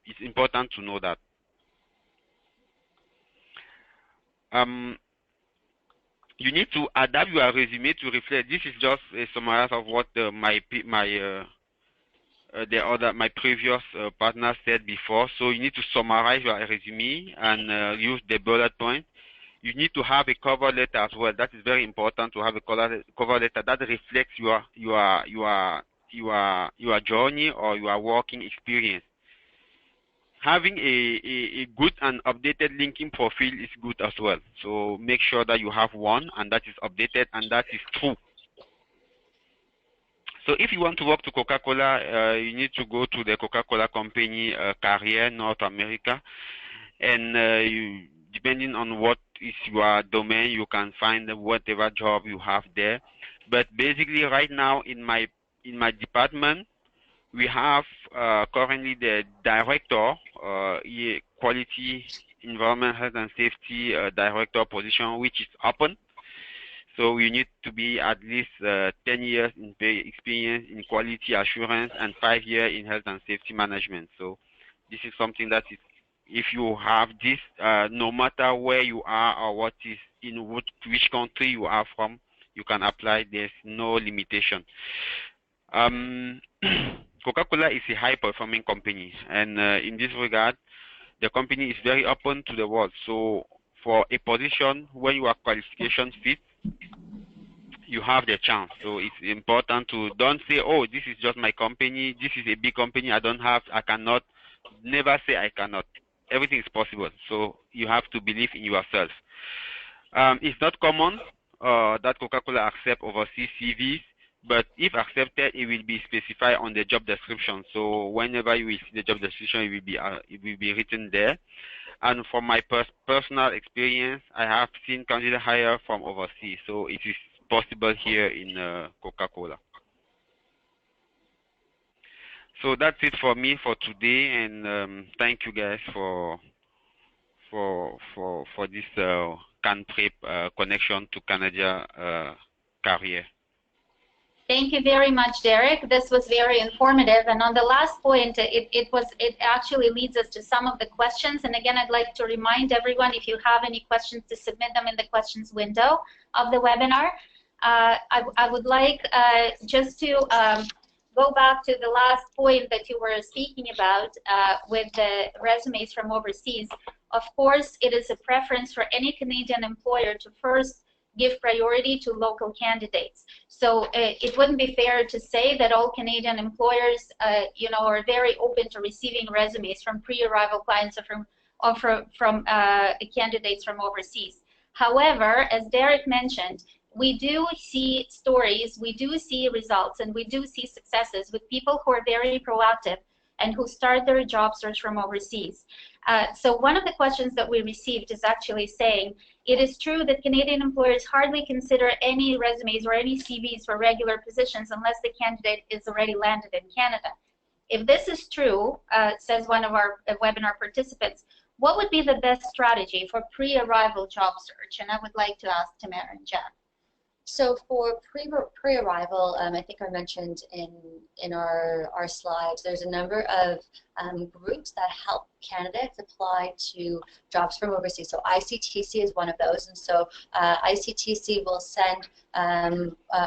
it's important to know that. You need to adapt your resume to reflect. This is just a summary of what my previous partner said before. So you need to summarize your resume and use the bullet point. You need to have a cover letter as well. That is very important, to have a cover letter that reflects your journey or your working experience. Having a good and updated LinkedIn profile is good as well. So make sure that you have one and that is updated and that is true. So if you want to work to COCA-COLA, you need to go to the Coca-Cola company Career North America, and depending on what is your domain, you can find whatever job you have there. But basically, right now in my department, we have currently the director, quality, environment, health and safety director position, which is open. So you need to be at least 10 years in experience in quality assurance and 5 years in health and safety management. So this is something that is, if you have this, no matter where you are or what is in which country you are from, you can apply. There's no limitation. Coca-Cola is a high-performing company, and in this regard, the company is very open to the world. So for a position when your qualification fits, you have the chance. So it's important to don't say, oh, this is just my company, this is a big company, I cannot. Never say I cannot. Everything is possible. So you have to believe in yourself. It's not common that Coca-Cola accept overseas CVs, but if accepted, it will be specified on the job description. So whenever you will see the job description, it will be written there. And from my personal experience, I have seen candidate hire from overseas. So it is possible here in Coca-Cola. So that's it for me for today, and thank you guys for this CanPrep connection to Canada career. Thank you very much, Derek. This was very informative. And on the last point, it actually leads us to some of the questions. And again, I'd like to remind everyone, if you have any questions, to submit them in the questions window of the webinar. I would like just to go back to the last point that you were speaking about with the resumes from overseas. Of course, it is a preference for any Canadian employer to first give priority to local candidates. So it wouldn't be fair to say that all Canadian employers, are very open to receiving resumes from pre-arrival clients or from candidates from overseas. However, as Derek mentioned, we do see stories, we do see results, and we do see successes with people who are very proactive and who start their job search from overseas. So one of the questions that we received is actually saying, it is true that Canadian employers hardly consider any resumes or any CVs for regular positions unless the candidate is already landed in Canada. If this is true, says one of our webinar participants, what would be the best strategy for pre-arrival job search? And I would like to ask Tamara and Jack. So for pre-arrival, I think I mentioned in our slides, there's a number of groups that help candidates apply to jobs from overseas. So ICTC is one of those, and so ICTC will send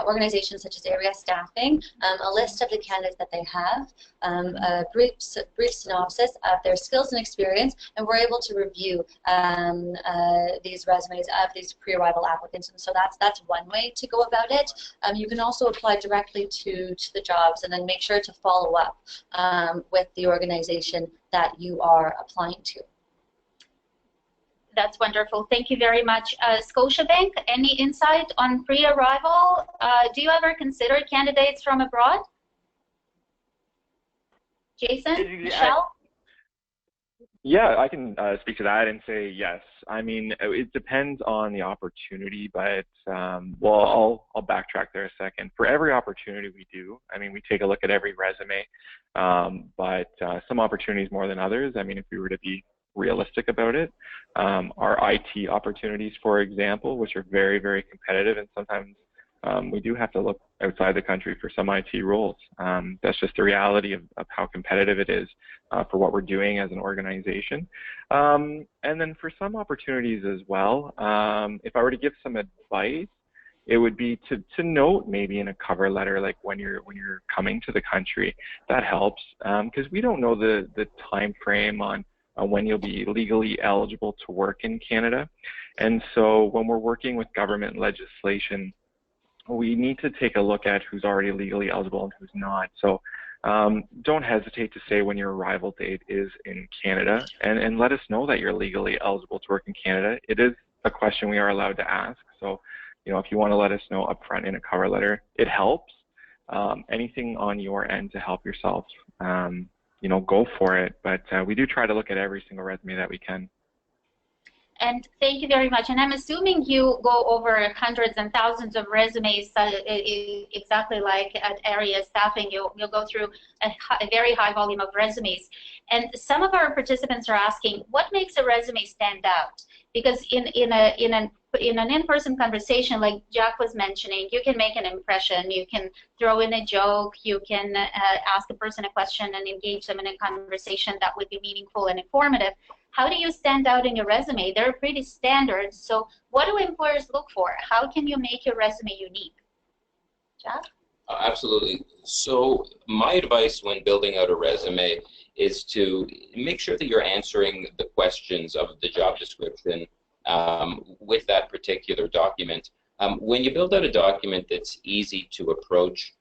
organizations such as Area Staffing a list of the candidates that they have, a brief synopsis of their skills and experience, and we're able to review these resumes of these pre-arrival applicants. And so that's one way to go about it. You can also apply directly to the jobs, and then make sure to follow up with the organization that you are applying to. That's wonderful. Thank you very much. Scotiabank, any insight on pre-arrival? Do you ever consider candidates from abroad? Jason, Michelle? Yeah, I can speak to that and say yes. I mean, it depends on the opportunity, but well, I'll backtrack there a second. For every opportunity we do, I mean, we take a look at every resume, but some opportunities more than others. I mean, if we were to be realistic about it, our IT opportunities, for example, which are very, very competitive, and sometimes we do have to look outside the country for some IT roles. That's just the reality of how competitive it is for what we're doing as an organization. And then for some opportunities as well, if I were to give some advice, it would be to note maybe in a cover letter, like when you're coming to the country. That helps because we don't know the time frame on when you'll be legally eligible to work in Canada. And so when we're working with government legislation, we need to take a look at who's already legally eligible and who's not. So don't hesitate to say when your arrival date is in Canada, and let us know that you're legally eligible to work in Canada. It is a question we are allowed to ask. So, you know, if you want to let us know upfront in a cover letter, it helps. Anything on your end to help yourself, you know, go for it. But we do try to look at every single resume that we can. And thank you very much. And I'm assuming you go over hundreds and thousands of resumes, exactly like at Area Staffing. You'll go through a very high volume of resumes. And some of our participants are asking, what makes a resume stand out? Because in an in-person conversation, like Jack was mentioning, you can make an impression, you can throw in a joke, you can ask a person a question and engage them in a conversation that would be meaningful and informative. How do you stand out in your resume? They're pretty standard, so what do employers look for? How can you make your resume unique? Jack? Absolutely. So my advice when building out a resume is to make sure that you're answering the questions of the job description with that particular document. When you build out a document that's easy to approach,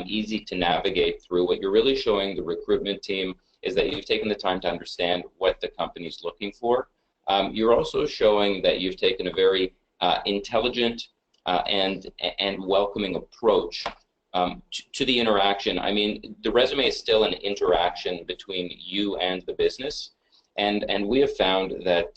easy to navigate through, what you're really showing the recruitment team is that you've taken the time to understand what the company's looking for. You're also showing that you've taken a very intelligent and welcoming approach to the interaction. I mean, the resume is still an interaction between you and the business, and we have found that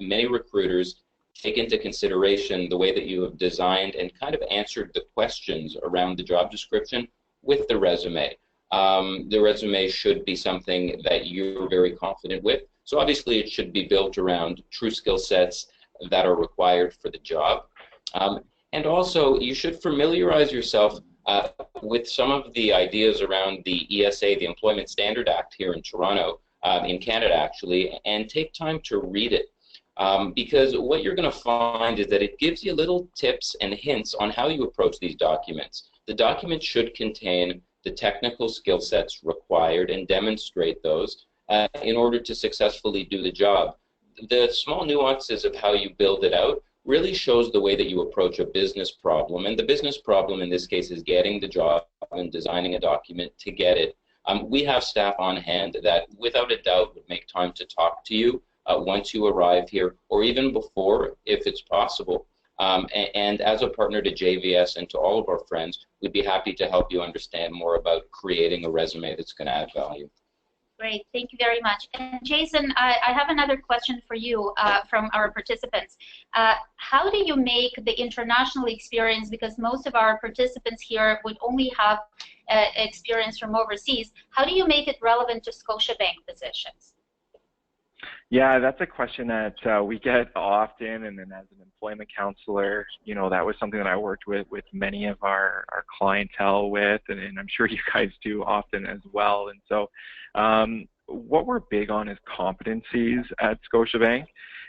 many recruiters take into consideration the way that you have designed and kind of answered the questions around the job description with the resume. The resume should be something that you're very confident with. So obviously it should be built around true skill sets that are required for the job. And also you should familiarize yourself with some of the ideas around the ESA, the Employment Standard Act here in Toronto, in Canada actually, and take time to read it. Because what you're going to find is that it gives you little tips and hints on how you approach these documents. The document should contain the technical skill sets required and demonstrate those in order to successfully do the job. The small nuances of how you build it out really shows the way that you approach a business problem, and the business problem in this case is getting the job and designing a document to get it. We have staff on hand that without a doubt would make time to talk to you once you arrive here, or even before if it's possible. And as a partner to JVS and to all of our friends, we'd be happy to help you understand more about creating a resume that's going to add value. Great, thank you very much. And Jason, I have another question for you from our participants. How do you make the international experience, because most of our participants here would only have experience from overseas, how do you make it relevant to Scotiabank positions? Yeah, that's a question that we get often, and then as an employment counselor, you know, that was something that I worked with many of our clientele with, and I'm sure you guys do often as well. And so what we're big on is competencies at Scotiabank,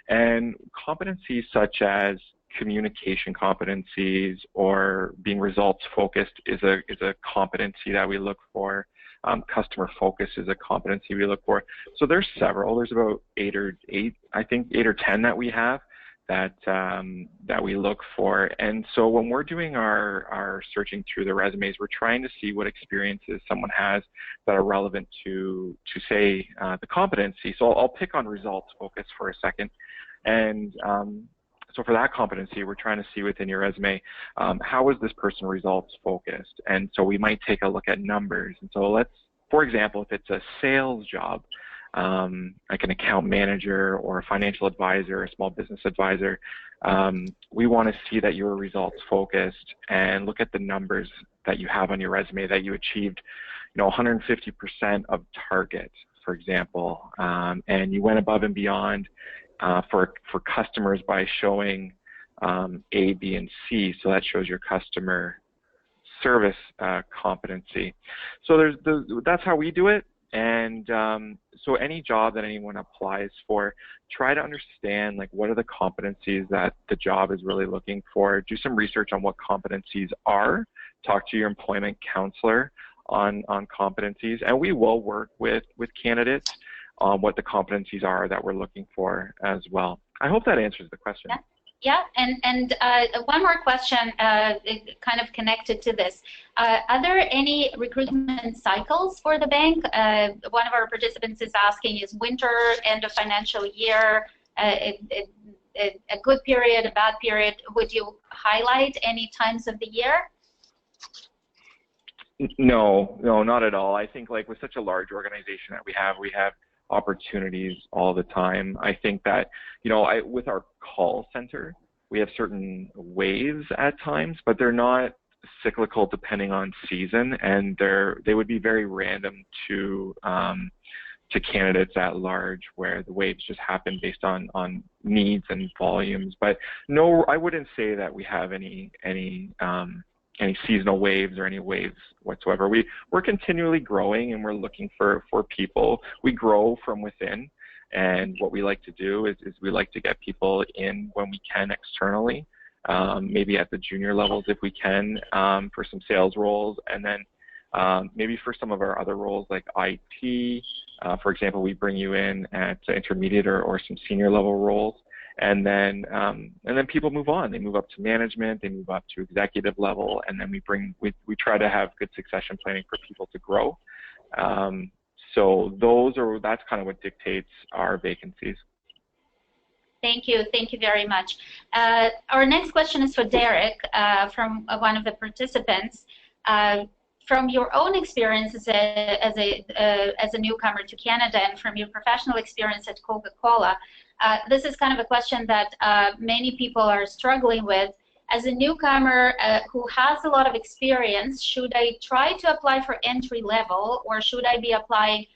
and competencies such as communication competencies or being results focused is a competency that we look for. Customer focus is a competency we look for. So there's several. There's about eight or 10 that we have that that we look for. And so when we're doing our searching through the resumes, we're trying to see what experiences someone has that are relevant to say the competency. So I'll pick on results focus for a second. And so for that competency, we're trying to see within your resume, how is this person results focused? And so we might take a look at numbers. And so let's, for example, if it's a sales job, like an account manager or a financial advisor, a small business advisor, we want to see that you're results focused and look at the numbers that you have on your resume that you achieved, you know, 150% of target, for example, and you went above and beyond for customers by showing A, B, and C. So that shows your customer service competency. So that's how we do it. And so any job that anyone applies for, try to understand like what are the competencies that the job is really looking for. Do some research on what competencies are. Talk to your employment counselor on competencies, and we will work with candidates on what the competencies are that we're looking for as well. I hope that answers the question. Yeah, and one more question kind of connected to this. Are there any recruitment cycles for the bank? One of our participants is asking, is winter, end of financial year, a good period, a bad period? Would you highlight any times of the year? No, not at all. I think like with such a large organization that we have opportunities all the time. I think that, you know, with our call center, we have certain waves at times, but they're not cyclical depending on season, and they would be very random to candidates at large, where the waves just happen based on needs and volumes. But no, I wouldn't say that we have any seasonal waves or any waves whatsoever. We're continually growing, and we're looking for people. We grow from within, and what we like to do is we like to get people in when we can externally, maybe at the junior levels if we can, for some sales roles, and then maybe for some of our other roles like IT, for example, we bring you in at intermediate or some senior level roles. And then people move on. They move up to management. They move up to executive level, and then we try to have good succession planning for people to grow. So that's kind of what dictates our vacancies. Thank you very much. Our next question is for Derek from one of the participants. From your own experience as a newcomer to Canada, and from your professional experience at COCA-COLA, this is kind of a question that many people are struggling with. As a newcomer who has a lot of experience, should I try to apply for entry level, or should I be applying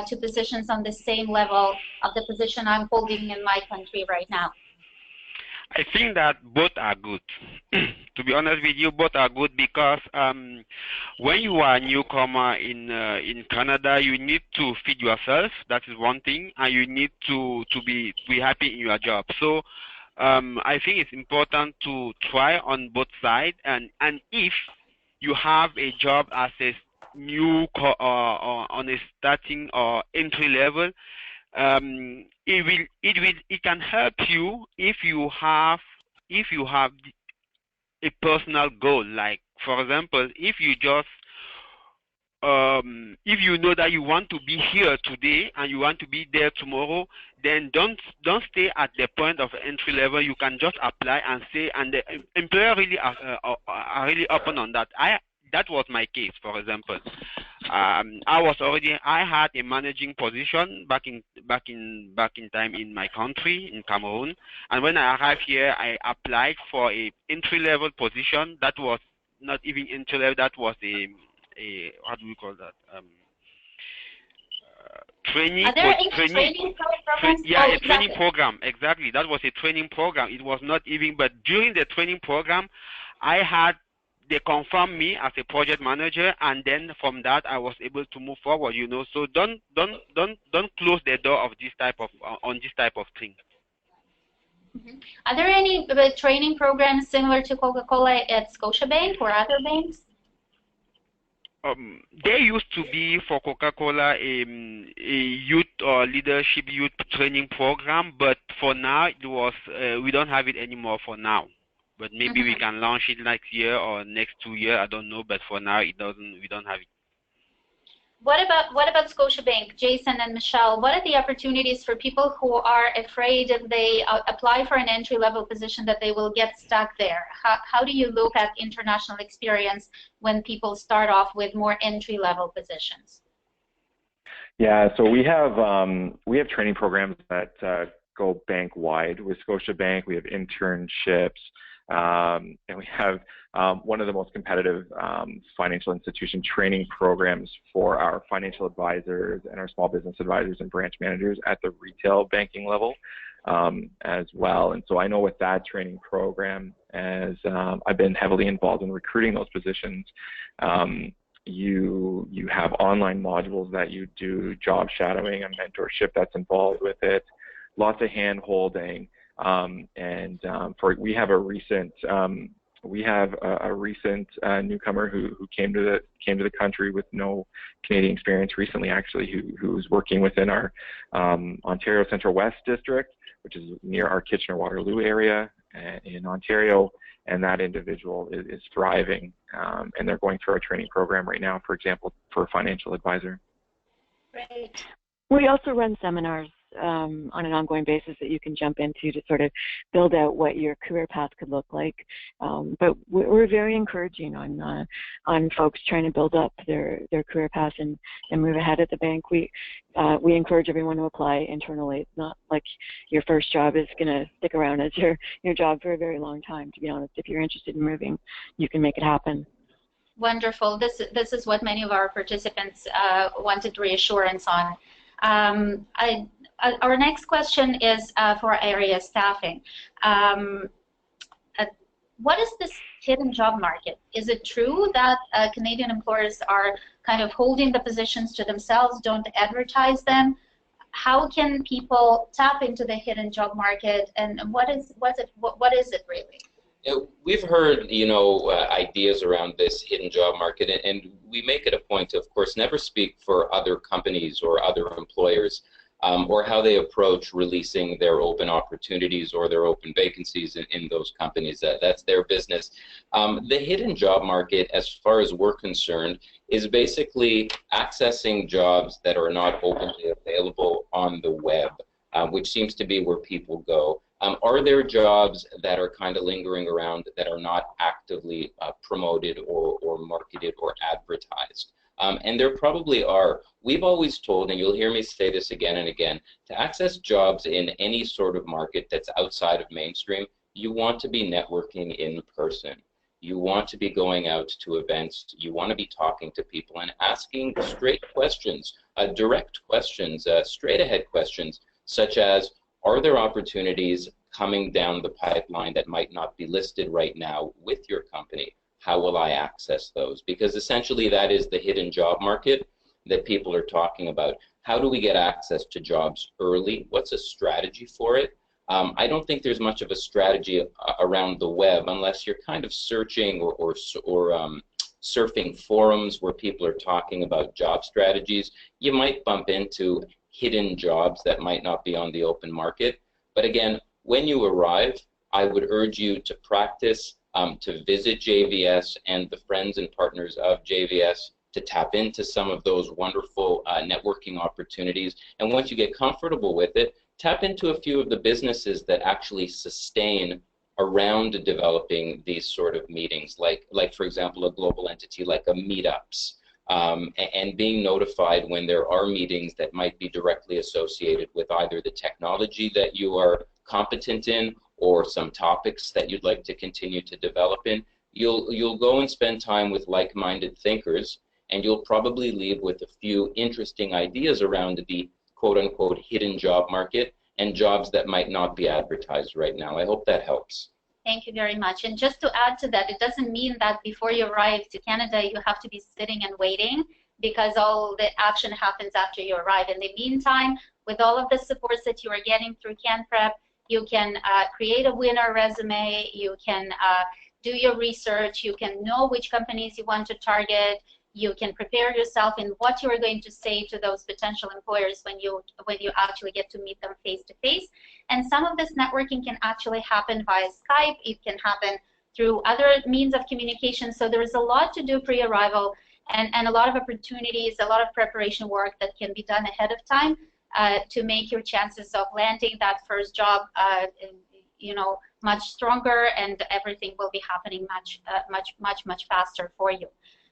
to positions on the same level of the position I'm holding in my country right now? I think that both are good. To be honest with you, both are good, because when you are a newcomer in Canada, you need to feed yourself. That is one thing, and you need to be happy in your job. So I think it's important to try on both sides, and if you have a job as a new or on a starting or entry level, it can help you if you have a personal goal. Like, for example, if you just if you know that you want to be here today and you want to be there tomorrow, then don't stay at the point of entry level. You can just apply and say, and the employer really are really open on that. That was my case, for example. I had a managing position back in time in my country, in Cameroon, and when I arrived here, I applied for a entry-level position. That was not even entry-level. That was a what do we call that? training. Are there any training programs? Yeah, a training program. Exactly. That was a training program. It was not even, but during the training program, they confirmed me as a project manager, and then from that I was able to move forward. You know, so don't close the door of this type of on this type of thing. Mm-hmm. Are there any training programs similar to Coca-Cola at Scotiabank or other banks? There used to be for Coca-Cola a youth or leadership youth training program, but for now it was we don't have it anymore for now. But maybe we can launch it next year or next 2 years. I don't know, but for now it doesn't. We don't have it. What about Scotiabank, Jason and Michelle? What are the opportunities for people who are afraid if they apply for an entry-level position that they will get stuck there? How do you look at international experience when people start off with more entry-level positions? Yeah, so we have training programs that go bank-wide. With Scotiabank, we have internships. And we have one of the most competitive financial institution training programs for our financial advisors and our small business advisors and branch managers at the retail banking level as well. And so I know with that training program, as I've been heavily involved in recruiting those positions, you have online modules that you do, job shadowing and mentorship that's involved with it, lots of hand holding. We have a recent newcomer who came to the country with no Canadian experience recently, actually, who's working within our Ontario Central West district, which is near our Kitchener-Waterloo area in Ontario, and that individual is thriving, and they're going through our training program right now, for example, for a financial advisor. Great. We also run seminars on an ongoing basis that you can jump into to sort of build out what your career path could look like. But we're very encouraging on folks trying to build up their career path and move ahead at the bank. We encourage everyone to apply internally. It's not like your first job is going to stick around as your job for a very long time, to be honest. If you're interested in moving, you can make it happen. Wonderful. This is what many of our participants wanted reassurance on. Our next question is for area staffing. What is this hidden job market? Is it true that Canadian employers are kind of holding the positions to themselves, don't advertise them? How can people tap into the hidden job market, and what is it really? We've heard, ideas around this hidden job market, and we make it a point to, of course, never speak for other companies or other employers or how they approach releasing their open opportunities or their open vacancies in those companies. That's their business. The hidden job market, as far as we're concerned, is basically accessing jobs that are not openly available on the web, which seems to be where people go. Are there jobs that are kind of lingering around that are not actively promoted or marketed or advertised? And there probably are. We've always told, and you'll hear me say this again and again, to access jobs in any sort of market that's outside of mainstream, you want to be networking in person. You want to be going out to events. You want to be talking to people and asking straight questions, direct questions, straight ahead questions, such as, are there opportunities coming down the pipeline that might not be listed right now with your company? How will I access those? Because essentially that is the hidden job market that people are talking about. How do we get access to jobs early? What's a strategy for it? I don't think there's much of a strategy around the web unless you're kind of searching or surfing forums where people are talking about job strategies. You might bump into hidden jobs that might not be on the open market. But again, when you arrive, I would urge you to practice, to visit JVS and the friends and partners of JVS, to tap into some of those wonderful networking opportunities. And once you get comfortable with it, tap into a few of the businesses that actually sustain around developing these sort of meetings, like for example, a global entity like a Meetups. And being notified when there are meetings that might be directly associated with either the technology that you are competent in or some topics that you'd like to continue to develop in. You'll go and spend time with like-minded thinkers, and you'll probably leave with a few interesting ideas around the quote-unquote hidden job market and jobs that might not be advertised right now. I hope that helps. Thank you very much. And just to add to that, it doesn't mean that before you arrive to Canada, you have to be sitting and waiting, because all the action happens after you arrive. In the meantime, with all of the supports that you are getting through CanPrep, you can create a winner resume, you can do your research, you can know which companies you want to target, you can prepare yourself in what you are going to say to those potential employers when you actually get to meet them face to face. And some of this networking can actually happen via Skype, it can happen through other means of communication. So there is a lot to do pre-arrival, and a lot of opportunities, a lot of preparation work that can be done ahead of time to make your chances of landing that first job much stronger, and everything will be happening much faster for you.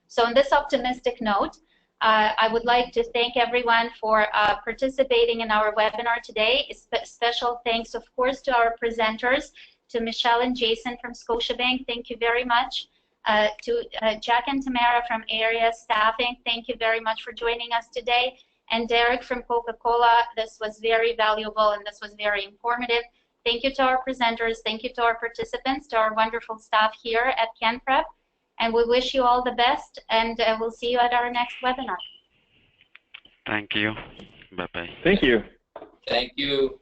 So on this optimistic note, I would like to thank everyone for participating in our webinar today. Special thanks, of course, to our presenters, to Michelle and Jason from Scotiabank. Thank you very much. To Jack and Tamara from Area Staffing, thank you very much for joining us today. And Derek from COCA-COLA, this was very valuable and this was very informative. Thank you to our presenters, thank you to our participants, to our wonderful staff here at CanPrep. And we wish you all the best, and we'll see you at our next webinar. Thank you. Bye-bye. Thank you. Thank you.